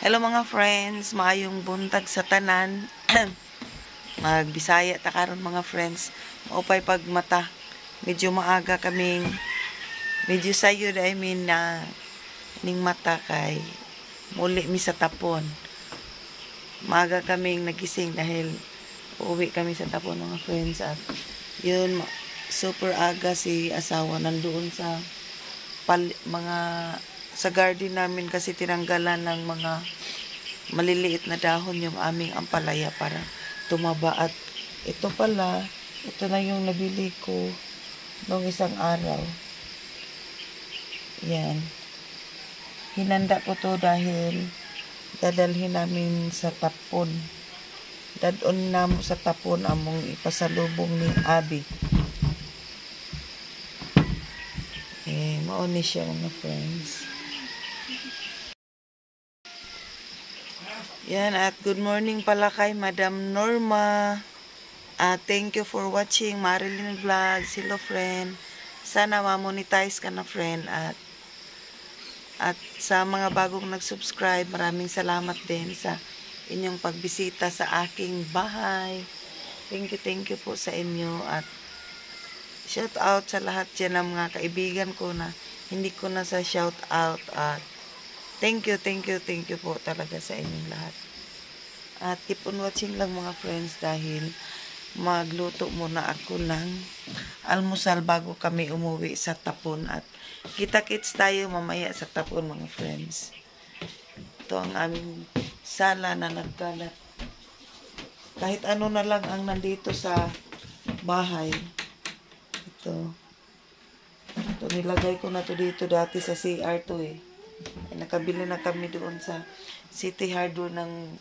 Hello mga friends, maayong buntag sa tanan. Magbisaya ta karon mga friends. Maupay pagmata. Medyo maaga kaming medyo sayod na ning mata kay muli mi sa tapon. Maaga kaming nagising dahil uuwi kami sa tapon mga friends at yun super aga si asawa nandoon sa mga sa garden namin kasi tinanggalan ng mga maliliit na dahon yung aming ampalaya para tumaba. At ito pala, ito na yung nabili ko noong isang araw. Yan. Hinanda ko to dahil dadalhin namin sa tapon. Dadon na mo sa tapon among ipasalubong ni Abi. Mauni siya mga friends. Yan, at good morning pala kay Madam Norma. Thank you for watching Marilyn Vlogs. Hello friend. Sana ma-monetize ka na friend. At sa mga bagong nag-subscribe, maraming salamat din sa inyong pagbisita sa aking bahay. Thank you po sa inyo. At shout out sa lahat dyan ng mga kaibigan ko na hindi ko na sa shout out. At thank you po talaga sa inyong lahat. At keep on watching lang mga friends dahil magluto muna ako ng almusal bago kami umuwi sa tapon. At kita-kits tayo mamaya sa tapon mga friends. Ito ang aming sala na nagkalat. Kahit ano na lang ang nandito sa bahay. Ito nilagay ko na to dito dati sa CR2 eh. Nakabili na kami doon sa City Hardware ng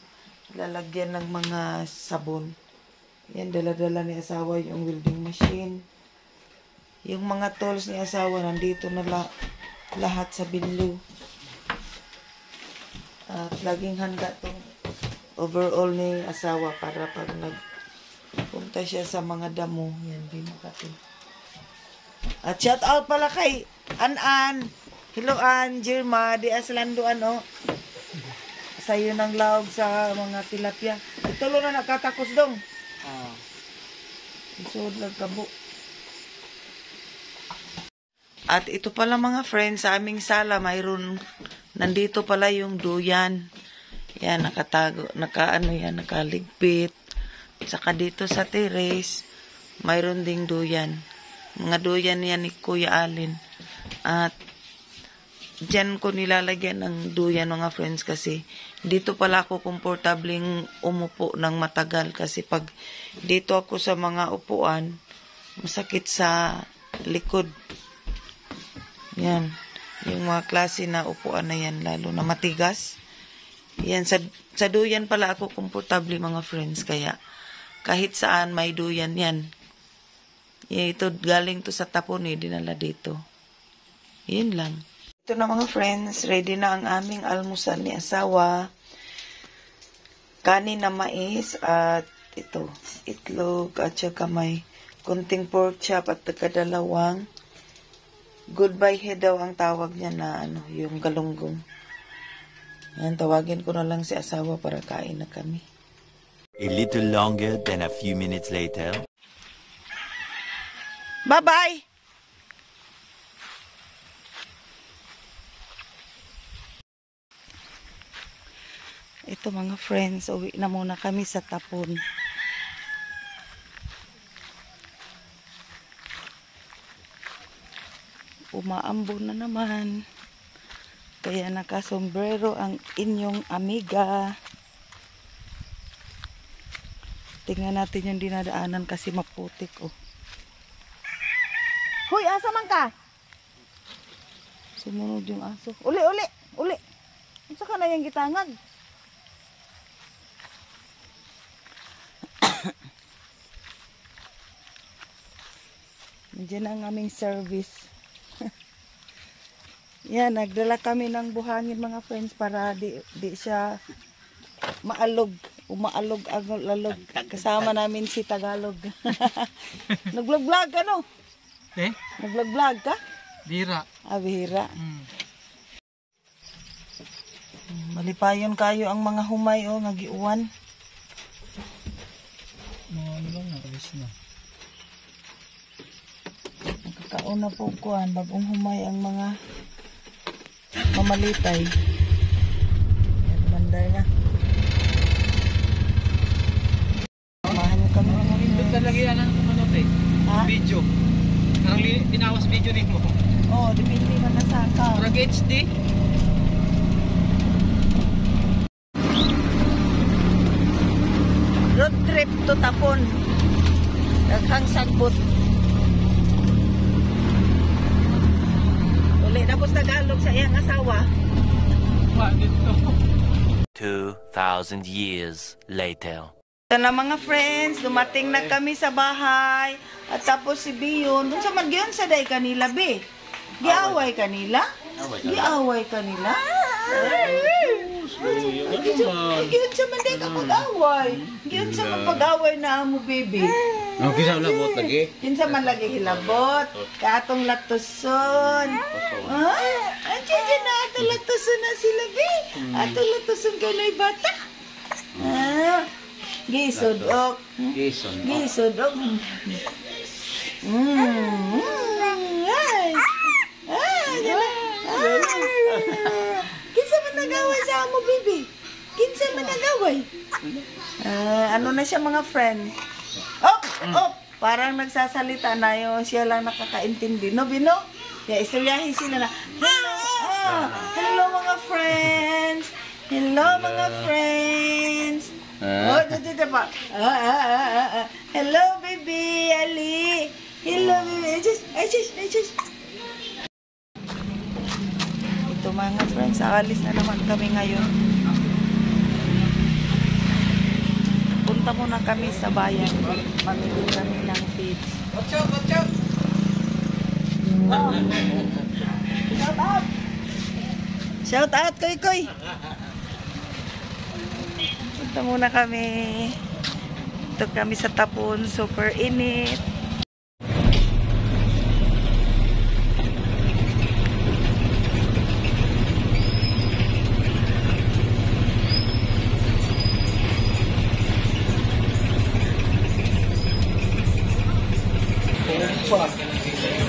lalagyan ng mga sabon. Yan, dala-dala ni asawa yung welding machine. Yung mga tools ni asawa nandito na lahat sa binlo. At laging handa tong overall ni asawa para pag nagpunta siya sa mga damo. Yan, di makati. At shout out pala kay An-An. Hello, An, Jirma, di aslanduan, o. Sayo ng laog sa mga tilapia. Ito lo na nakatakos dong. Isod lang kabo. At ito pala mga friends, sa aming sala, mayroon, nandito pala yung duyan. Yan, nakatago, nakaligpit. Saka dito sa terrace, mayroon ding duyan. Mga duyan yan ni Kuya Alin. At diyan ko nilalagyan ng duyan mga friends kasi dito pala ako komportabling umupo ng matagal kasi pag dito ako sa mga upuan masakit sa likod. Yan, yung mga klase na upuan na yan lalo na matigas. Yan, sa duyan pala ako komportable mga friends kaya kahit saan may duyan yan. Ito galing to sa tapon dinala dito. Yun lang. Ito na mga friends, ready na ang aming almusal ni asawa. Kanin na mais at ito, itlog at saka may kunting pork chop at kadalawang goodbye head daw ang tawag niya na yung galunggong. Yan, tawagin ko na lang si asawa para kain na kami. A little longer than a few minutes later. Bye-bye! Ito mga friends, uwi na muna kami sa tapon. Umaambon na naman. Kaya nakasombrero ang inyong amiga. Tingnan natin yung dinadaanan kasi maputik oh. Hoy, asa man ka? Sumunod yung aso. Uli! Asa ka na yung gitangag? Diyan ang aming service. Yan, nagdala kami ng buhangin mga friends para di siya umaalog ang lalog. Kasama namin si Tagalog. Nag-vlog ka no? Nag-vlog ka? Bihira. Bihira. Malipayon kayo ang mga humay o nga giuwan. Ano lang nakabis na. Nakakauna po kuan bagong humay ang mga mamalitay. Yan, bandar na. Samahan niyo kami mga Doon talaga yan ang ano te? Ha? Video. Ang tinawas video din mo. Oo, depende man na sa account. Murag HD. Road trip to Tapon. Daghang sagbot. Uli tapos Tagalog sa iyang asawa. Wa dito. 2,000 years later. Ito na mga friends, dumating na kami sa bahay. At tapos si Bion, dun sa magyon sa day kanila, be. Giaway kanila? Giaway kanila? Giyon sa manday ka pag-away. Giyon sa pag-away na mo, baby. Okay sa labot lagi. Kinsa man lagi hilabot, katong latuson. Ah, andiyan na atong latuson na sila, be. Atong latuson kanay bata. Ah, gisodok. Jason. Gisodok. Ay. Ay, dala. Kinsa man nagaway sa amo, baby? Kinsa man nagaway? Ano na siya mga friend? Parang nagsasalita na yun. Siya lang nakakaintindi. No, Bino? Kaya istoryahin sila na, hello mga friends. Hello mga friends. Dito pa. Hello, baby. Ali. Hello, baby. I just. Ito mga friends, aalis na naman kami ngayon. Punta muna kami sa bayan. Mamili kami ng feeds. Watch out. Shout out! Shout out, Koy! Punta muna kami. Ito kami sa Tapon. Super init.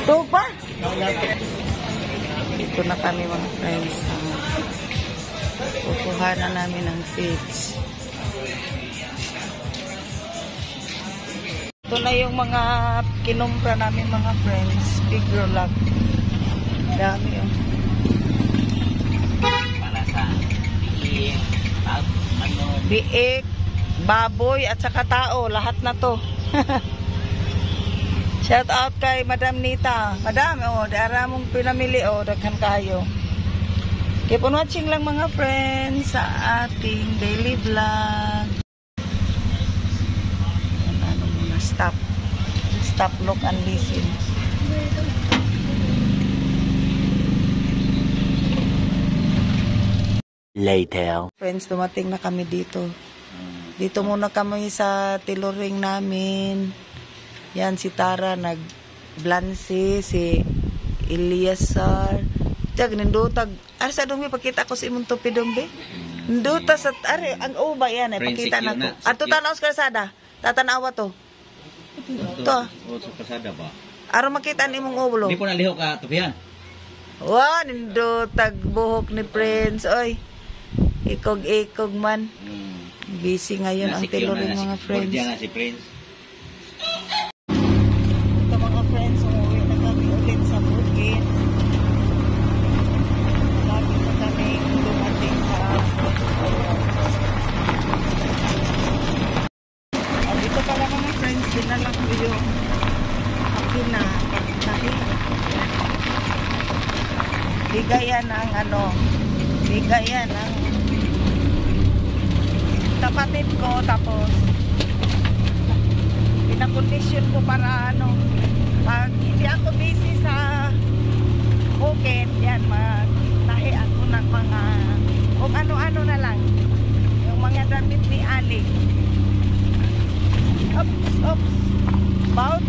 Ito pa? Dito na kami mga friends. Kukuha na namin ng feeds. Ito na yung mga kinumpra namin mga friends. Big roll-up. Dami yun. Para sa biik, Biik, baboy at saka tao. Lahat na to. Shout out kay Madam Nita. Madam, dara mong pinamili, daghan kayo. Keep on watching lang mga friends sa ating daily vlog. Ano muna, stop. Stop, look, and listen. Later. Friends, dumating na kami dito. Dito muna kami sa tiluring namin. Yan, si Tara, nag-blancy, si Eliasar. Tag, nindutag. Sa dumi, pakita ko si imong tupi dumbi. Ninduta sa, ang uba yan, pakita na ko. Ato tanaw sa kalsada. Tatanawa to. Ito. sa pasada ba? Araw makita ni imong ulo. Hindi po naliho ka tupihan. Wow, nindutag buhok ni Prince. Oy, ikog-ikog man. Busy ngayon ang tiluring mga friends. Diyan na si Prince. Mga friends, umuwi na kami ulit sa Bukid. Lapit na kami dumating sa dito pala mga friends, dinala ko yung makina pagtahi. Bigayan ang bigayan ang kapatid ko, tapos pinakondisyon ko para pag hindi ako busy sa bukid, yan, magtahi ako ng mga kung ano-ano na lang, yung mga damit ni Ali. Oops, about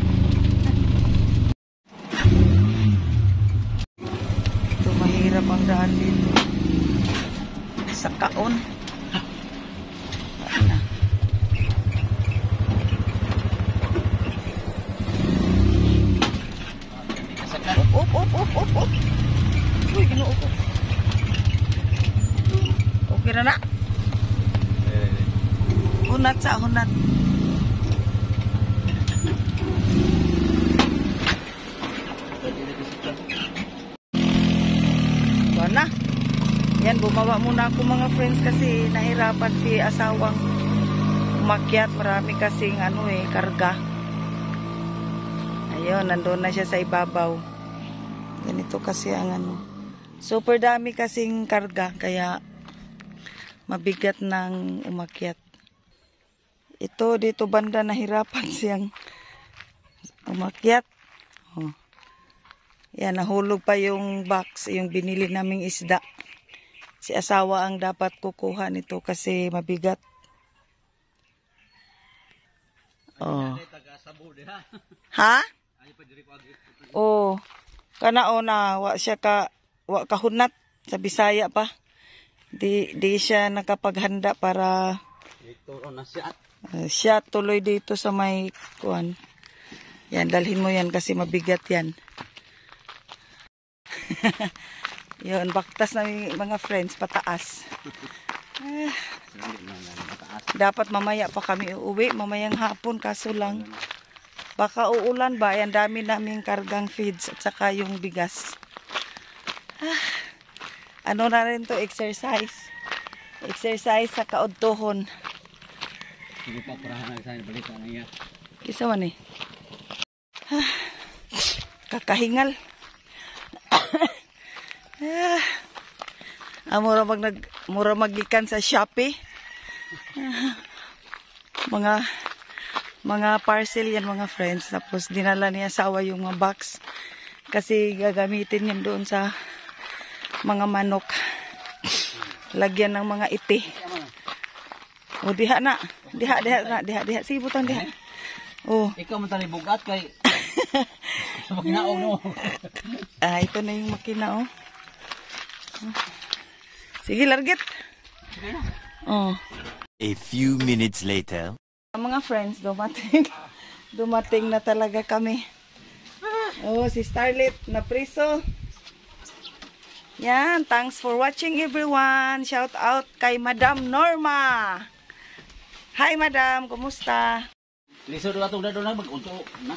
ito, mahirap ang daan dito. sa kaon. Ano? Op. Uy, ginoo ko. Okay na na. Hunat sa hunat. Na. Yan, bumaba muna ako mga friends kasi nahirapan si asawang umakyat. Marami kasing karga. Ayun, nandun na siya sa ibabaw. Ganito kasi ang super dami kasing karga kaya mabigat ng umakyat. Ito dito banda nahirapan siyang umakyat. Oh. Yan, nahulog pa yung box, yung binili naming isda. Si asawa ang dapat kukuha nito kasi mabigat. Oh. Ha? Oh. Kanao na wa siya wa kahunat sa Bisaya pa. Di siya nakapaghanda para siya tuloy dito sa may kuan. Yan, dalhin mo yan kasi mabigat yan. Yun, baktas na mga friends, pataas. Dapat mamaya pa kami uuwi, mamayang hapon, kaso lang baka uulan ba, yan dami naming kargang feeds at saka yung bigas. Ano na rin to, exercise sa kaudtohon. Isa man eh. Kakahingal. Mura magikan sa Shopee. Mga parcel yan mga friends. Tapos dinala niya asawa yung mga box. Kasi gagamitin yan doon sa mga manok. Lagyan ng mga iti. O diha na. Diha. Sige butang diha. Oh. Ikaw man tani bugat kay makinaon no. Ito na yung makina oh. Sige, largit. Oh. A few minutes later. Mga friends, dumating na talaga kami. Oh, si Starlet na priso. Yan, thanks for watching everyone. Shout out kay Madam Norma. Hi Madam, kumusta? Liso do ato na mag-unto na.